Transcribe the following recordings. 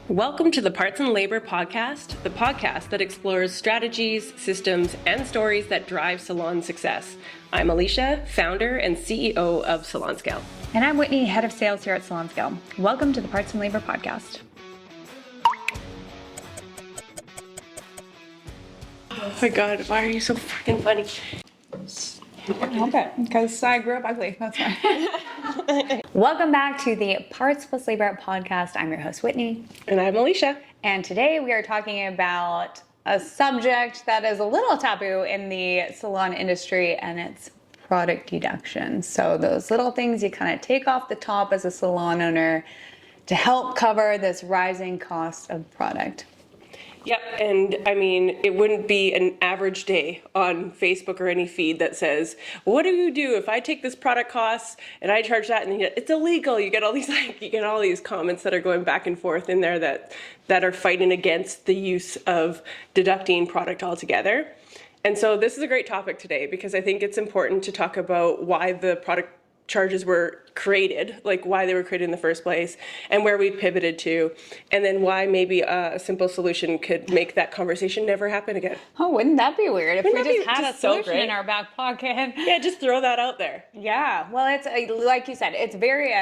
Welcome to the Parts and Labor Podcast, the podcast that explores strategies, systems, and stories that drive salon success. I'm Alicia, founder and CEO of Salon Scale. And I'm Whitney, head of sales here at Salon Scale. Welcome to the Parts and Labor Podcast. Oh my God, why are you so freaking funny? I can't help it, because I grew up ugly, that's why. Welcome back to the Parts plus Labor Podcast. I'm your host, Whitney. And I'm Alicia. And today we are talking about a subject that is a little taboo in the salon industry, and it's product deductions. So those little things you kind of take off the top as a salon owner to help cover this rising cost of product. Yep, and I mean, it wouldn't be an average day on Facebook or any feed that says, what do you do if I take this product costs and I charge that, and then it's illegal? You get all these comments that are going back and forth in there that are fighting against the use of deducting product altogether. And so this is a great topic today because I think it's important to talk about why the product charges were created, like why they were created in the first place, and where we pivoted to, and then why maybe a simple solution could make that conversation never happen again. Oh, wouldn't that be weird if we just had a solution so in our back pocket? Yeah, just throw that out there. Yeah, well, it's like you said, it's very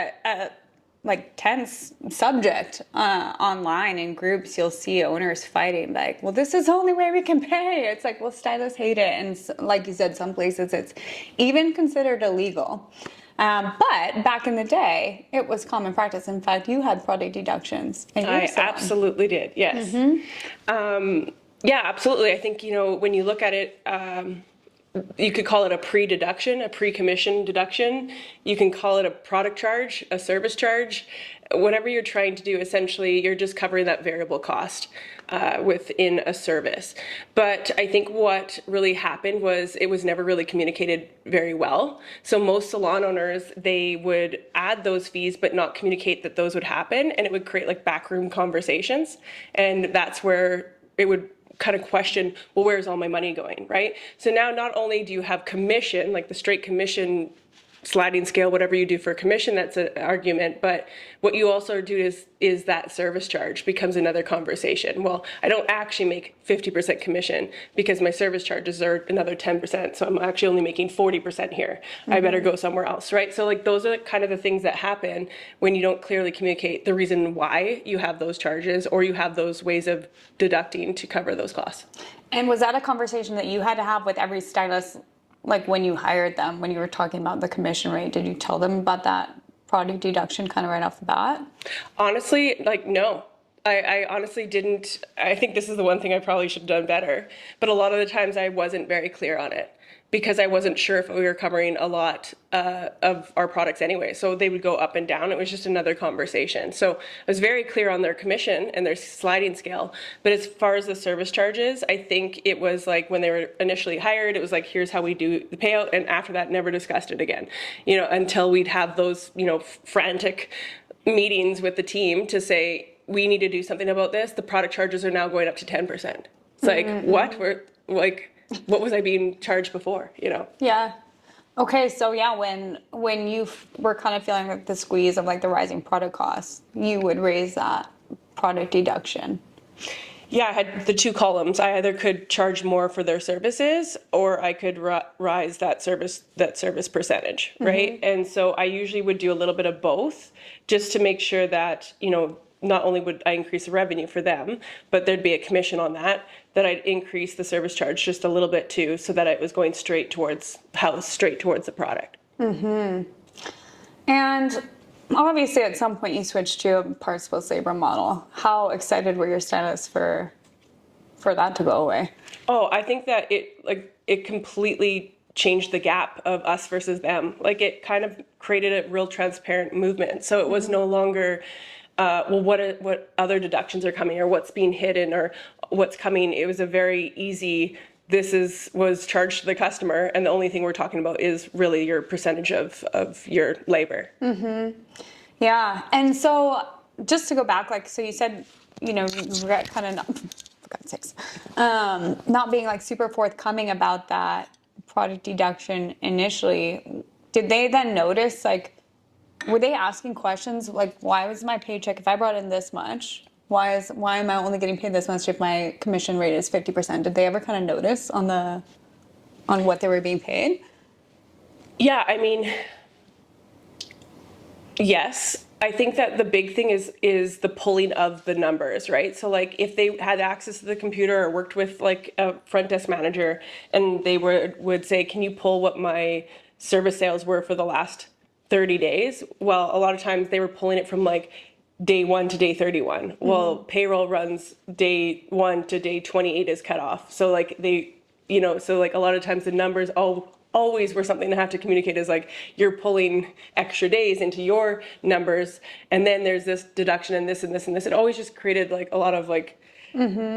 tense subject online in groups. You'll see owners fighting like, well, this is the only way we can pay. It's like, well, stylists hate it, and like you said, some places it's even considered illegal. But back in the day, it was common practice. In fact, you had product deductions. I absolutely did, yes. Mm-hmm. Yeah, absolutely. I think, when you look at it, you could call it a pre-deduction, a pre-commission deduction. You can call it a product charge, a service charge. Whatever you're trying to do, essentially, you're just covering that variable cost within a service. But I think what really happened was it was never really communicated very well. So most salon owners, they would add those fees but not communicate that those would happen, and it would create like backroom conversations. And that's where it would kind of question, well, where's all my money going, right? So now not only do you have commission, like the straight commission, sliding scale, whatever you do for commission, that's an argument, but what you also do is that service charge becomes another conversation. Well, I don't actually make 50% commission because my service charges are another 10%, so I'm actually only making 40% here. Mm-hmm. I better go somewhere else, right? So like those are kind of the things that happen when you don't clearly communicate the reason why you have those charges or you have those ways of deducting to cover those costs. And was that a conversation that you had to have with every stylist? Like when you hired them, when you were talking about the commission rate, did you tell them about that product deduction kind of right off the bat? Honestly, no. I honestly didn't. I think this is the one thing I probably should have done better. But a lot of the times I wasn't very clear on it because I wasn't sure if we were covering a lot of our products anyway. So they would go up and down. It was just another conversation. So I was very clear on their commission and their sliding scale. But as far as the service charges, I think it was like when they were initially hired, it was like, here's how we do the payout. And after that, never discussed it again, until we'd have those, frantic meetings with the team to say, we need to do something about this. The product charges are now going up to 10%. It's like, what? What was I being charged before, Yeah. Okay, so yeah, when you were kind of feeling like the squeeze of like the rising product costs, you would raise that product deduction. Yeah, I had the two columns. I either could charge more for their services or I could rise that service percentage, right? Mm-hmm. And so I usually would do a little bit of both just to make sure that, not only would I increase the revenue for them, but there'd be a commission on that I'd increase the service charge just a little bit too, so that it was going straight towards the product. Mm-hmm. And obviously at some point you switched to a parts plus labor model. How excited were your stylists for that to go away? Oh, I think that it completely changed the gap of us versus them. Like it kind of created a real transparent movement. So it was no longer what other deductions are coming or what's being hidden or what's coming. It was a very easy, was charged to the customer, and the only thing we're talking about is really your percentage of your labor. Mm-hmm. Yeah, and so just to go back, so you said, you were kind of, for God's sakes, not being super forthcoming about that product deduction initially. Did they then notice, were they asking questions like, why was my paycheck, if I brought in this much, Why am I only getting paid this much if my commission rate is 50%? Did they ever kind of notice on what they were being paid? Yeah, I mean, yes. I think that the big thing is the pulling of the numbers, right? So like if they had access to the computer or worked with like a front desk manager and they would say, "Can you pull what my service sales were for the last 30 days?" Well, a lot of times they were pulling it from like day 1 to day 31. Well, payroll runs day 1 to day 28 is cut off. So like so like a lot of times the numbers always were something to have to communicate is like you're pulling extra days into your numbers, and then there's this deduction and this and this and this. It always just created like a lot of like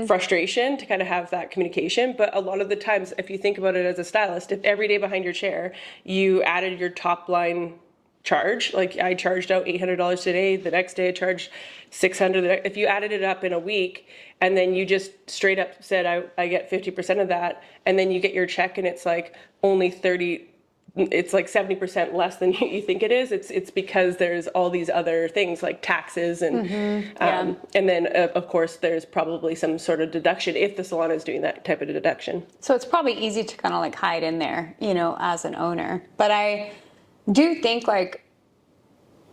frustration to kind of have that communication. But a lot of the times, if you think about it as a stylist, if every day behind your chair you added your top line charge, like I charged out $800 today, the next day I charged $600. If you added it up in a week and then you just straight up said I get 50% of that, and then you get your check and it's like only 30, it's like 70% less than you think it is. It's because there's all these other things like taxes and and then of course there's probably some sort of deduction if the salon is doing that type of deduction. So it's probably easy to kind of like hide in there, as an owner. But I do think like,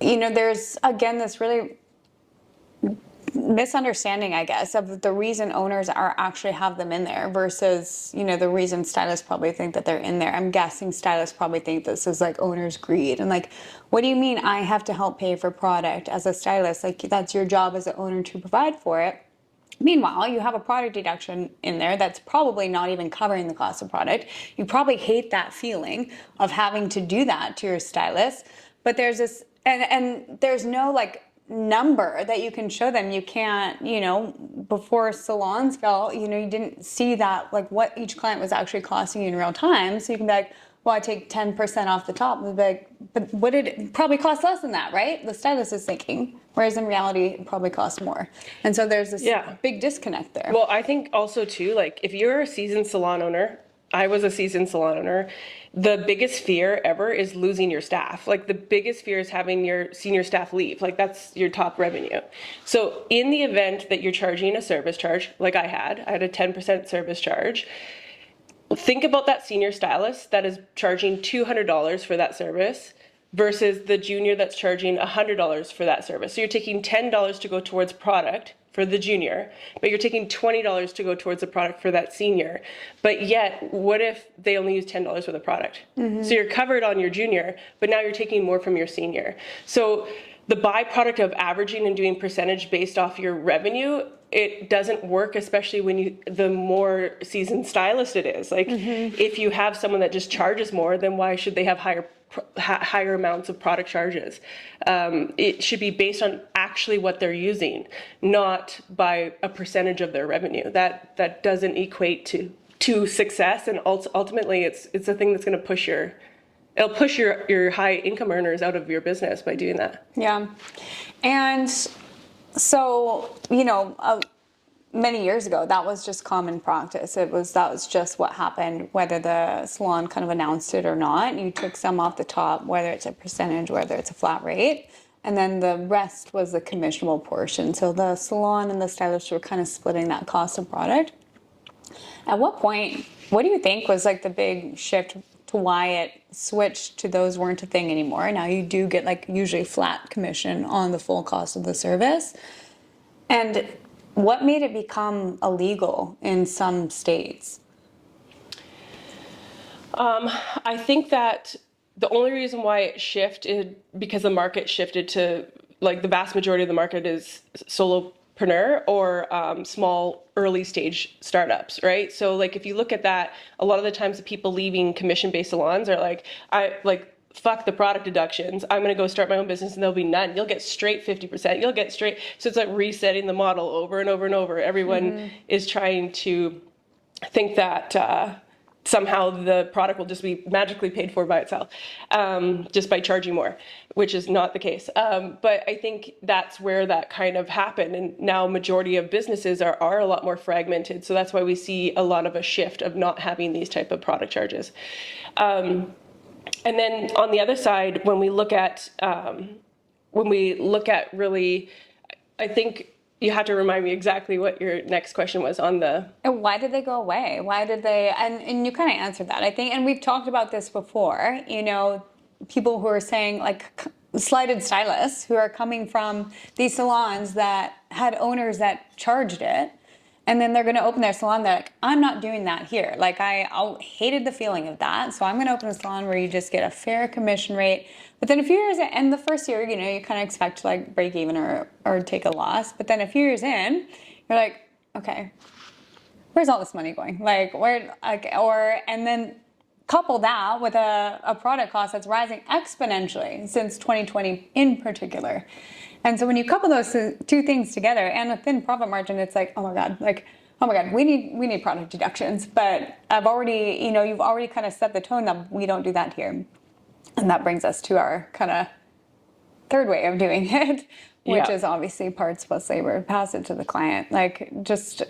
there's again this really misunderstanding, I guess, of the reason owners are actually have them in there versus, the reason stylists probably think that they're in there. I'm guessing stylists probably think this is like owner's greed. And like, what do you mean I have to help pay for product as a stylist? Like that's your job as an owner to provide for it. Meanwhile, you have a product deduction in there that's probably not even covering the cost of product. You probably hate that feeling of having to do that to your stylist. But there's this, and there's no like number that you can show them. You can't, before salons fell, you didn't see that, like what each client was actually costing you in real time. So you can be like, well, I take 10% off the top. And be like, but what did it probably cost less than that, right? The stylist is thinking. Whereas in reality, it probably costs more. And so there's this big disconnect there. Well, I think also too, like if you're a seasoned salon owner, I was a seasoned salon owner, the biggest fear ever is losing your staff. Like the biggest fear is having your senior staff leave. Like that's your top revenue. So in the event that you're charging a service charge, like I had a 10% service charge. Think about that senior stylist that is charging $200 for that service versus the junior that's charging $100 for that service. So you're taking $10 to go towards product for the junior, but you're taking $20 to go towards the product for that senior. But yet, what if they only use $10 for the product? So you're covered on your junior, but now you're taking more from your senior. So the byproduct of averaging and doing percentage based off your revenue, it doesn't work, especially when the more seasoned stylist it is. Like if you have someone that just charges more, then why should they have higher amounts of product charges? It should be based on actually what they're using, not by a percentage of their revenue. That doesn't equate to success, and ultimately it's a thing that's going to it'll push your high income earners out of your business by doing that. Yeah. And so, many years ago, that was just common practice. That was just what happened, whether the salon kind of announced it or not. You took some off the top, whether it's a percentage, whether it's a flat rate, and then the rest was the commissionable portion. So the salon and the stylist were kind of splitting that cost of product. At what point, what do you think was like the big shift to why it switched to those weren't a thing anymore? Now you do get like usually flat commission on the full cost of the service. And what made it become illegal in some states? I think that the only reason why it shifted because the market shifted to like the vast majority of the market is solopreneur or small early stage startups, right? So like if you look at that, a lot of the times the people leaving commission-based salons are like, fuck the product deductions. I'm going to go start my own business and there'll be none. You'll get straight 50%. You'll get straight. So it's like resetting the model over and over and over. Everyone is trying to think that somehow the product will just be magically paid for by itself just by charging more, which is not the case. But I think that's where that kind of happened. And now majority of businesses are a lot more fragmented. So that's why we see a lot of a shift of not having these type of product charges. And then on the other side, when we look at really, I think you have to remind me exactly what your next question was on the. And why did they go away? Why did they, and you kind of answered that, I think, and we've talked about this before, you know, people who are saying like slighted stylists who are coming from these salons that had owners that charged it. And then they're going to open their salon. They're like, I'm not doing that here. Like I hated the feeling of that. So I'm going to open a salon where you just get a fair commission rate. But then a few years in, and the first year, you know, you kind of expect to like break even or take a loss. But then a few years in, you're like, okay, where's all this money going? Like where, like, or, and then couple that with a product cost that's rising exponentially since 2020 in particular. And so when you couple those two things together and a thin profit margin, it's like, oh my God, we need product deductions. But I've already, you know, you've already kind of set the tone that we don't do that here. And that brings us to our kind of third way of doing it, which is obviously parts plus labor, pass it to the client. Like just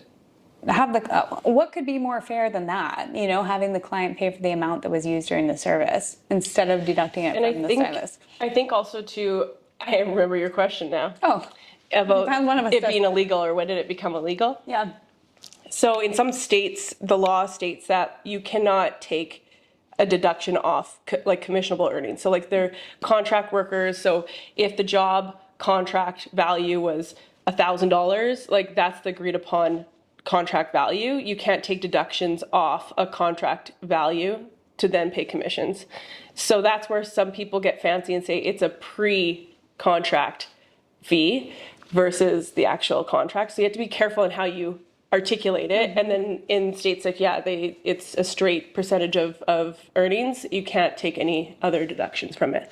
have the, what could be more fair than that? You know, having the client pay for the amount that was used during the service instead of deducting it from the stylist. I think also too, I remember your question now. Oh, about it being illegal, or when did it become illegal? Yeah. So in some states, the law states that you cannot take a deduction off like commissionable earnings. So like they're contract workers. So if the job contract value was $1,000, like that's the agreed upon contract value. You can't take deductions off a contract value to then pay commissions. So that's where some people get fancy and say it's a pre-contract fee versus the actual contract. So you have to be careful in how you articulate it. And then in states like, it's a straight percentage of earnings. You can't take any other deductions from it.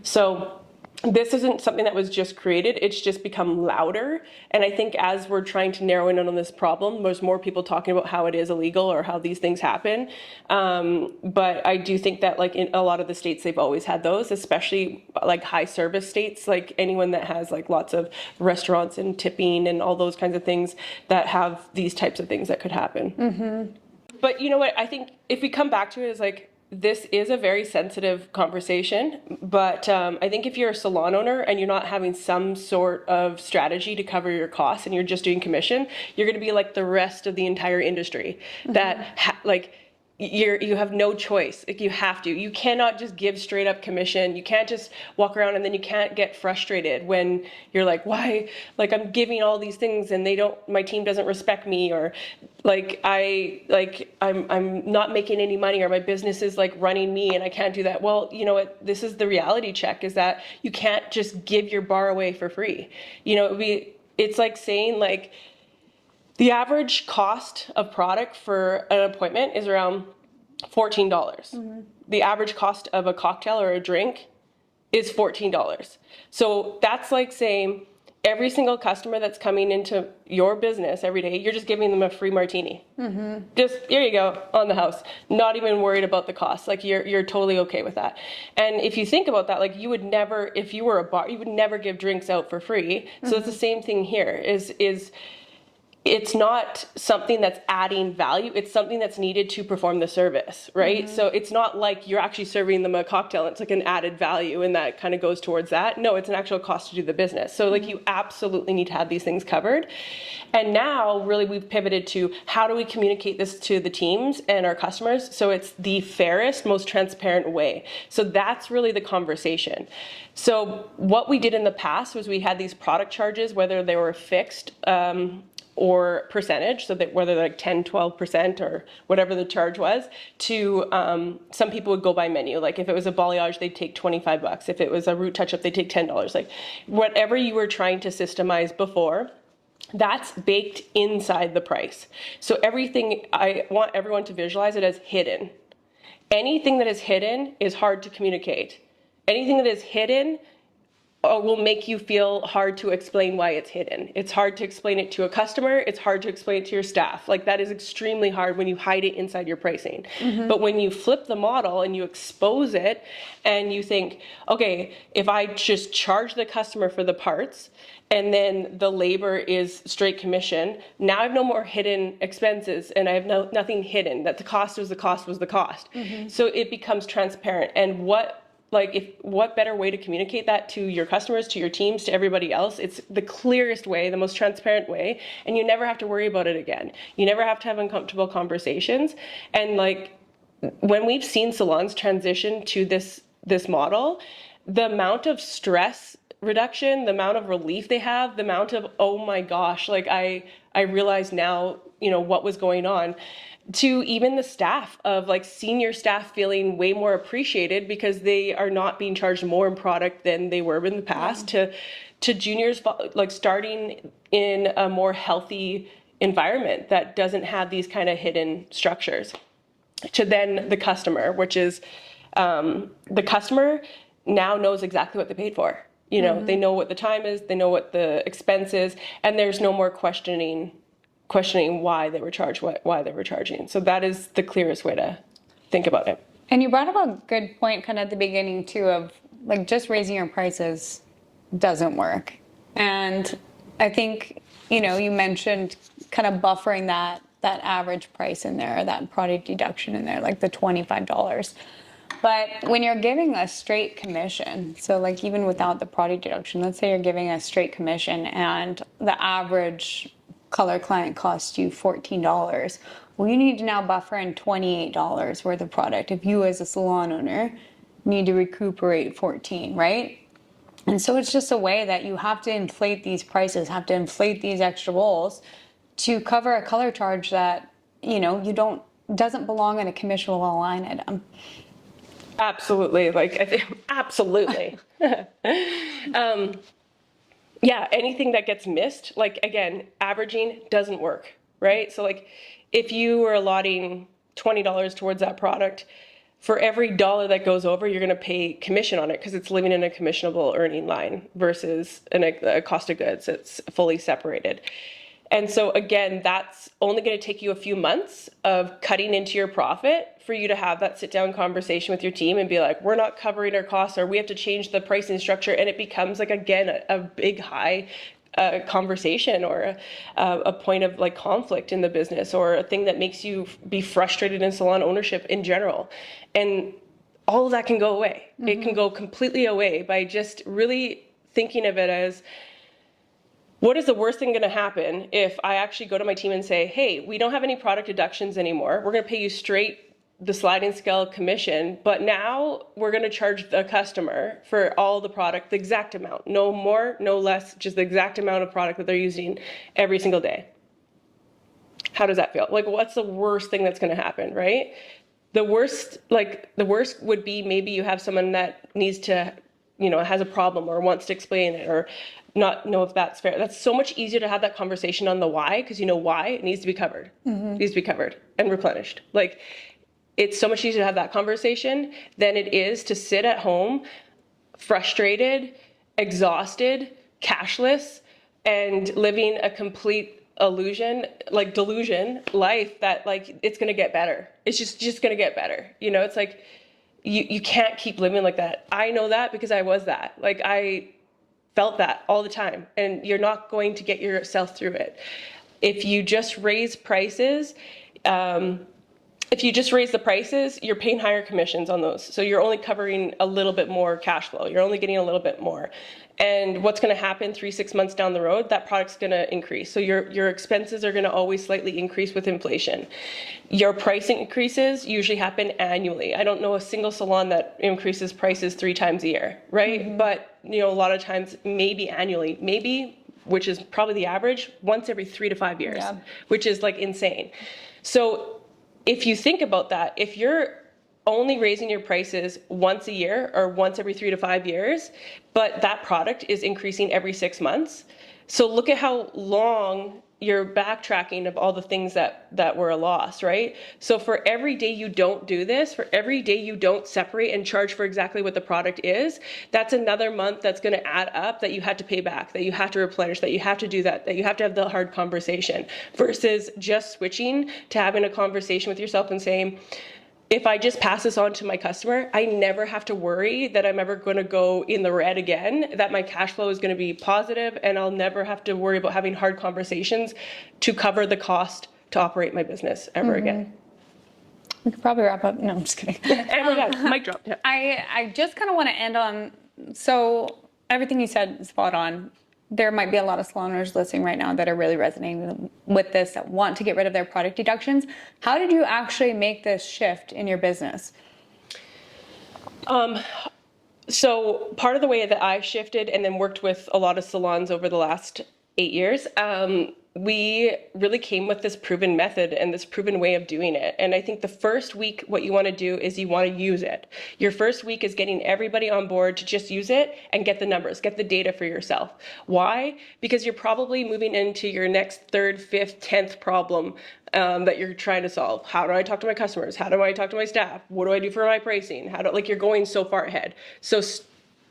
So this isn't something that was just created. It's just become louder. And I think as we're trying to narrow in on this problem, there's more people talking about how it is illegal or how these things happen. But I do think that like in a lot of the states, they've always had those, especially like high service states, like anyone that has like lots of restaurants and tipping and all those kinds of things that have these types of things that could happen. But you know what? I think if we come back to it, is like, this is a very sensitive conversation, but I think if you're a salon owner and you're not having some sort of strategy to cover your costs and you're just doing commission, you're going to be like the rest of the entire industry that you have no choice. Like you cannot just give straight up commission. You can't just walk around and then you can't get frustrated when you're like, why, like I'm giving all these things and my team doesn't respect me, or I'm not making any money, or my business is like running me and I can't do that. Well, you know what, this is the reality check, is that you can't just give your bar away for free. You know, it's like saying like, the average cost of product for an appointment is around $14. The average cost of a cocktail or a drink is $14. So that's like saying every single customer that's coming into your business every day, you're just giving them a free martini. Just, here you go, on the house. Not even worried about the cost. Like you're totally okay with that. And if you think about that, like you would never, if you were a bar, you would never give drinks out for free. So it's the same thing here, is it's not something that's adding value. It's something that's needed to perform the service, right? So it's not like you're actually serving them a cocktail. It's like an added value, and that kind of goes towards that. No, it's an actual cost to do the business. So like you absolutely need to have these things covered. And now really we've pivoted to how do we communicate this to the teams and our customers so it's the fairest, most transparent way. So that's really the conversation. So what we did in the past was we had these product charges, whether they were fixed, or percentage, so that whether like 10, 12% or whatever the charge was, to some people would go by menu. Like if it was a balayage, they'd take $25. If it was a root touch-up, they'd take $10. Like whatever you were trying to systemize before, that's baked inside the price. So everything, I want everyone to visualize it as hidden. Anything that is hidden is hard to communicate. Anything that is hidden will make you feel hard to explain why it's hidden. It's hard to explain it to a customer. It's hard to explain it to your staff. Like that is extremely hard when you hide it inside your pricing. But when you flip the model and you expose it and you think, okay, if I just charge the customer for the parts and then the labor is straight commission, now I have no more hidden expenses and I have nothing hidden, that the cost was the cost was the cost. So it becomes transparent. And what Like, what better way to communicate that to your customers, to your teams, to everybody else? It's the clearest way, the most transparent way, and you never have to worry about it again. You never have to have uncomfortable conversations. And like, when we've seen salons transition to this model, the amount of stress reduction, the amount of relief they have, the amount of, oh my gosh, like I realize now, what was going on, to even the staff, of like senior staff feeling way more appreciated because they are not being charged more in product than they were in the past, to juniors like starting in a more healthy environment that doesn't have these kind of hidden structures, to then the customer, which is the customer now knows exactly what they paid for. They know what the time is, they know what the expense is, and there's no more questioning why they were charged, why they were charging. So that is the clearest way to think about it. And you brought up a good point kind of at the beginning too, of like just raising your prices doesn't work. And I think, you mentioned kind of buffering that average price in there, that product deduction in there, like the $25. But when you're giving a straight commission, so like even without the product deduction, let's say you're giving a straight commission and the average color client costs you $14. Well, you need to now buffer in $28 worth of product if you as a salon owner need to recuperate 14, right? And so it's just a way that you have to inflate these prices, have to inflate these extra rolls to cover a color charge that, doesn't belong in a commissionable line item. Absolutely. Like, I think, absolutely. Yeah, anything that gets missed, like, again, averaging doesn't work, right? So like, if you were allotting $20 towards that product, for every dollar that goes over, you're going to pay commission on it because it's living in a commissionable earning line versus a cost of goods. It's fully separated. And so again, that's only going to take you a few months of cutting into your profit for you to have that sit down conversation with your team and be like, we're not covering our costs, or we have to change the pricing structure. And it becomes like, again, a big high conversation, or a point of like conflict in the business, or a thing that makes you be frustrated in salon ownership in general. And all of that can go away. Mm-hmm. It can go completely away by just really thinking of it as, what is the worst thing going to happen if I actually go to my team and say, hey, we don't have any product deductions anymore. We're going to pay you straight the sliding scale commission, but now we're going to charge the customer for all the product, the exact amount, no more, no less, just the exact amount of product that they're using every single day. How does that feel? Like, what's the worst thing that's going to happen, right? The worst would be maybe you have someone that needs to, has a problem or wants to explain it, or not know if that's fair. That's so much easier to have that conversation on the why, because why it needs to be covered. Mm-hmm. It needs to be covered and replenished. Like, it's so much easier to have that conversation than it is to sit at home frustrated, exhausted, cashless, and living a complete delusion life that like it's going to get better. It's just going to get better. It's like you can't keep living like that. I know that because I was that. Like, I felt that all the time, and you're not going to get yourself through it. If you just raise prices, you're paying higher commissions on those. So you're only covering a little bit more cash flow. You're only getting a little bit more. And what's going to happen 3-6 months down the road, that product's going to increase. So your expenses are going to always slightly increase with inflation. Your pricing increases usually happen annually. I don't know a single salon that increases prices 3 times a year, right? Mm-hmm. But a lot of times maybe annually, which is probably the average, once every 3 to 5 years, yeah. Which is like insane. So if you think about that, if you're only raising your prices once a year or once every 3 to 5 years, but that product is increasing every 6 months. So look at how long you're backtracking of all the things that were a loss, right? So for every day you don't do this, for every day you don't separate and charge for exactly what the product is, that's another month that's going to add up that you had to pay back, that you have to replenish, that you have to do that you have to have the hard conversation, versus just switching to having a conversation with yourself and saying, if I just pass this on to my customer, I never have to worry that I'm ever going to go in the red again, that my cash flow is going to be positive, and I'll never have to worry about having hard conversations to cover the cost to operate my business ever again. We could probably wrap up. No, I'm just kidding. And we're done. Mic drop. Yeah. I just kind of want to end on, so everything you said is spot on. There might be a lot of salon owners listening right now that are really resonating with this, that want to get rid of their product deductions. How did you actually make this shift in your business? So part of the way that I shifted and then worked with a lot of salons over the last 8 years, we really came with this proven method and this proven way of doing it. And I think the first week, what you want to do is you want to use it. Your first week is getting everybody on board to just use it and get the numbers, get the data for yourself. Why? Because you're probably moving into your next third, fifth, 10th problem that you're trying to solve. How do I talk to my customers? How do I talk to my staff? What do I do for my pricing? Like, you're going so far ahead. So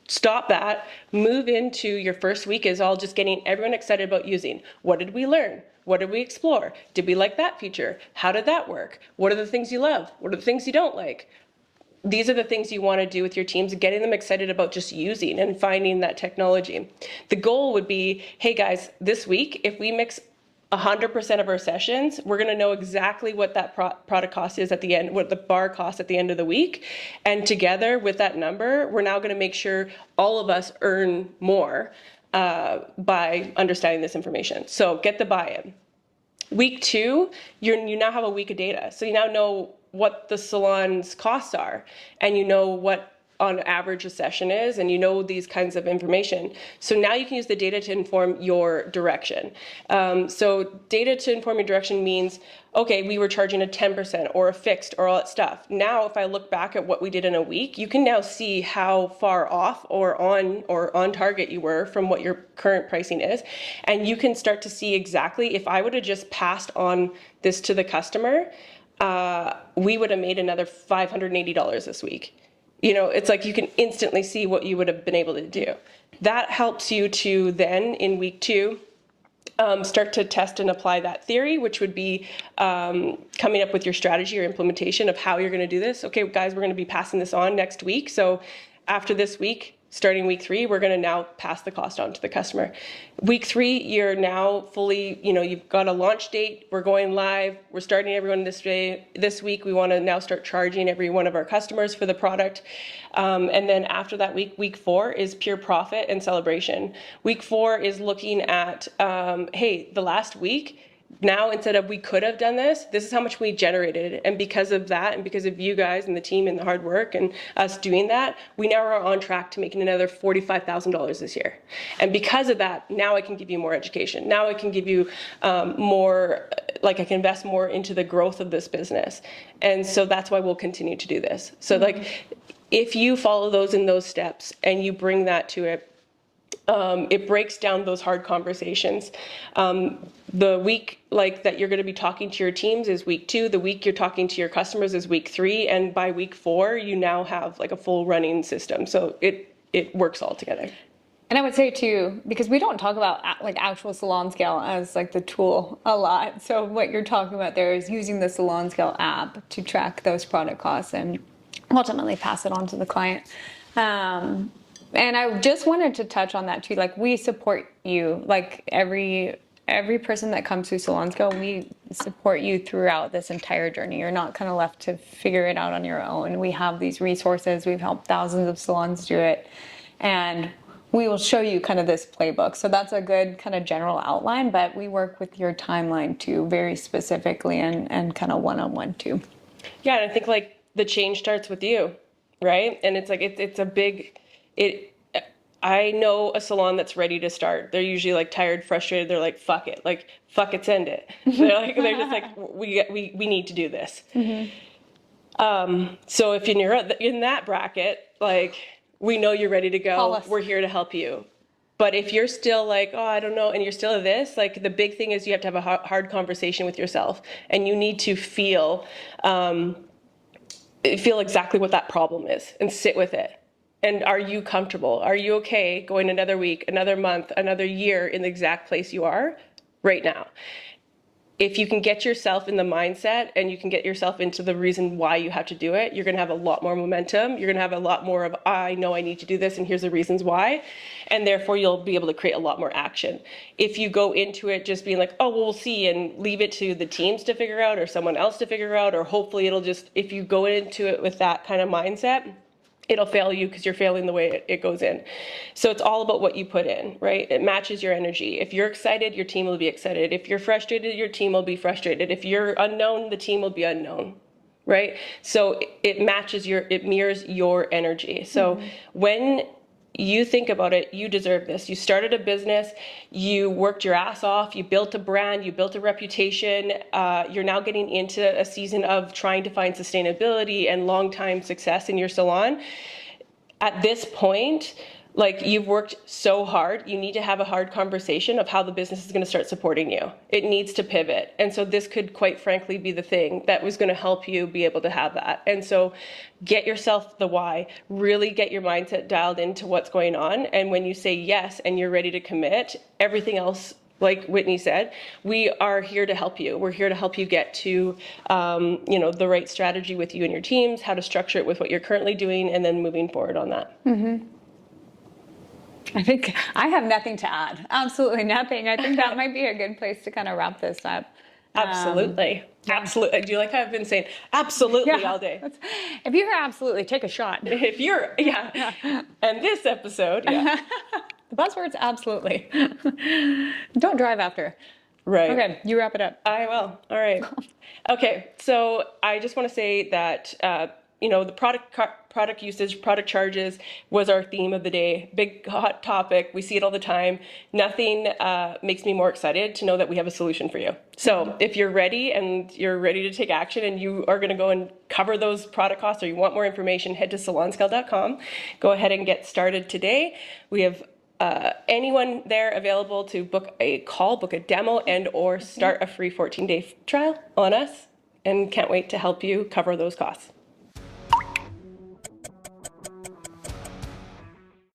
stop that, move into your first week is all just getting everyone excited about using. What did we learn? What did we explore? Did we like that feature? How did that work? What are the things you love? What are the things you don't like? These are the things you want to do with your teams, getting them excited about just using and finding that technology. The goal would be, hey guys, this week, if we mix 100% of our sessions, we're going to know exactly what that product cost is at the end, what the bar costs at the end of the week. And together with that number, we're now going to make sure all of us earn more by understanding this information. So get the buy-in. Week 2, you now have a week of data. So you now know what the salon's costs are, and you know what on average a session is, and you know these kinds of information. So now you can use the data to inform your direction. So data to inform your direction means, okay, we were charging a 10% or a fixed or all that stuff. Now, if I look back at what we did in a week, you can now see how far off or on target you were from what your current pricing is. And you can start to see exactly, if I would have just passed on this to the customer, we would have made another $580 this week. You know, it's like you can instantly see what you would have been able to do. That helps you to then, in week 2, start to test and apply that theory, which would be coming up with your strategy or implementation of how you're going to do this. Okay, guys, we're going to be passing this on next week. So after this week, starting week 3, we're going to now pass the cost on to the customer. Week 3, you're now fully, you've got a launch date. We're going live. We're starting everyone this week. We want to now start charging every one of our customers for the product. And then after that week 4 is pure profit and celebration. Week 4 is looking at, hey, the last week, now instead of we could have done this is how much we generated. And because of that, and because of you guys and the team and the hard work and us doing that, we now are on track to making another $45,000 this year. And because of that, now I can give you more education. Now I can give you more, I can invest more into the growth of this business. And so that's why we'll continue to do this. So if you follow those steps and you bring that to it, it breaks down those hard conversations. The week that you're going to be talking to your teams is week 2. The week you're talking to your customers is week 3. And by week 4, you now have a full running system. So it works all together. And I would say too, because we don't talk about actual salon scale as the tool a lot. So what you're talking about there is using the salon scale app to track those product costs and ultimately pass it on to the client. And I just wanted to touch on that too. We support you. Every person that comes through Salon Scale, we support you throughout this entire journey. You're not kind of left to figure it out on your own. We have these resources. We've helped thousands of salons do it. And we will show you kind of this playbook. So that's a good kind of general outline, but we work with your timeline too, very specifically and kind of one-on-one too. Yeah, and I think the change starts with you, right? And it's it's a big... I know a salon that's ready to start. They're usually tired, frustrated. They're fuck it, fuck it, send it. They're just we need to do this. Mm-hmm. So if you're in that bracket, we know you're ready to go. We're here to help you. But if you're still oh, I don't know, and you're still this, the big thing is you have to have a hard conversation with yourself, and you need to feel exactly what that problem is and sit with it. And are you comfortable? Are you okay going another week, another month, another year in the exact place you are right now? if you can get yourself in the mindset and you can get yourself into the reason why you have to do it, you're going to have a lot more momentum. You're going to have a lot more of, I know I need to do this and here's the reasons why. And therefore you'll be able to create a lot more action. If you go into it just being like, oh, well, we'll see, and leave it to the teams to figure out or someone else to figure out, or hopefully it'll just, if you go into it with that kind of mindset, it'll fail you because you're failing the way it goes in. So it's all about what you put in, right? It matches your energy. If you're excited, your team will be excited. If you're frustrated, your team will be frustrated. If you're unknown, the team will be unknown, right? So it matches it mirrors your energy. So when you think about it, you deserve this. You started a business, you worked your ass off, you built a brand, you built a reputation. You're now getting into a season of trying to find sustainability and long-time success in your salon. At this point, like, you've worked so hard, you need to have a hard conversation of how the business is going to start supporting you. It needs to pivot. And so this could quite frankly be the thing that was going to help you be able to have that. And so get yourself the why, really get your mindset dialed into what's going on. And when you say yes and you're ready to commit, everything else, like Whitney said, we are here to help you. We're here to help you get to, the right strategy with you and your teams, how to structure it with what you're currently doing, and then moving forward on that. I think I have nothing to add. Absolutely nothing. I think that might be a good place to kind of wrap this up. Absolutely. Absolutely. Do you like how I've been saying absolutely all day? If you hear absolutely, take a shot. If you're, And this episode, The buzzword's absolutely. Don't drive after. Right. Okay, you wrap it up. I will. All right. Okay. So I just want to say that, the product usage, product charges was our theme of the day. Big hot topic. We see it all the time. Nothing makes me more excited to know that we have a solution for you. So if you're ready and you're ready to take action and you are going to go and cover those product costs, or you want more information, head to salonscale.com. Go ahead and get started today. We have anyone there available to book a call, book a demo, and or start a free 14-day trial on us, and can't wait to help you cover those costs.